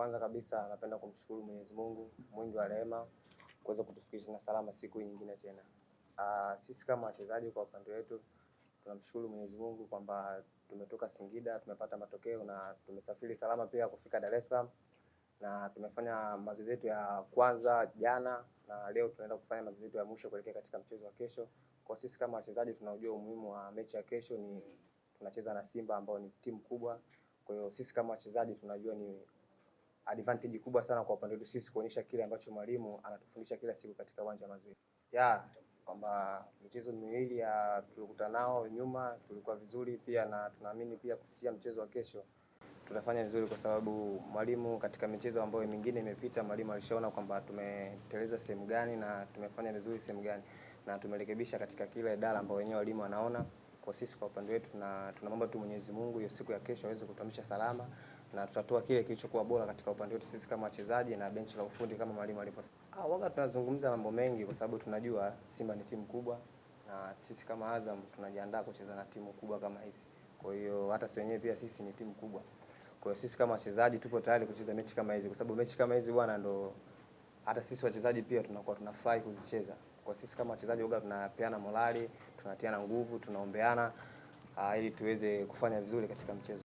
Kwanza kabisa napenda kumshukuru Mwenyezi Mungu mwingi wa rehema kuweza kutufikisha na salama siku nyingine tena. Sisi kama wachezaji kwa upande wetu tunamshukuru Mwenyezi Mungu kwamba tumetoka Singida, tumepata matokeo na tumesafiri salama pia kufika Dar es Salaam, na tumefanya mazoezi yetu ya kwanza jana na leo tunaenda kufanya mazoezi yetu ya mwisho kuelekea katika mchezo wa kesho. Kwa sisi kama wachezaji tunaujua umuhimu wa mechi ya kesho, ni tunacheza na Simba ambao ni timu kubwa. Kwa hiyo sisi kama wachezaji tunajua ni advantage kubwa sana kwa upande wetu sisi kuonyesha kile ambacho mwalimu anatufundisha kila siku katika uwanja wa mazoezi. Kwamba michezo miwili ya tulikutana nao nyuma tulikuwa vizuri pia, na tunaamini pia kupitia mchezo wa kesho tutafanya vizuri, kwa sababu mwalimu katika michezo ambayo mingine imepita, mwalimu alishaona kwamba tumeteleza sehemu gani na tumefanya vizuri sehemu gani, na tumerekebisha katika kila idara ambayo wenyewe walimu wanaona. Kwa sisi kwa upande wetu tunaomba tu Mwenyezi Mungu hiyo siku ya kesho aweze kutuamisha salama, na tutatoa kile kilichokuwa bora katika upande wetu sisi kama wachezaji na benchi la ufundi kama mwalimu aliposema. Waga tunazungumza mambo mengi kwa sababu tunajua Simba ni timu kubwa na sisi kama Azam tunajiandaa kucheza na timu kubwa kama hizi. Kwa hiyo hata sisi wenyewe pia sisi ni timu kubwa. Kwa hiyo sisi kama wachezaji tupo tayari kucheza mechi kama hizi, kwa sababu mechi kama hizi bwana, ndo hata sisi wachezaji pia tunakuwa tunafurahi kuzicheza. Kwa sisi kama wachezaji huwa tunapeana morali, tunatiana nguvu, tunaombeana ili tuweze kufanya vizuri katika mchezo.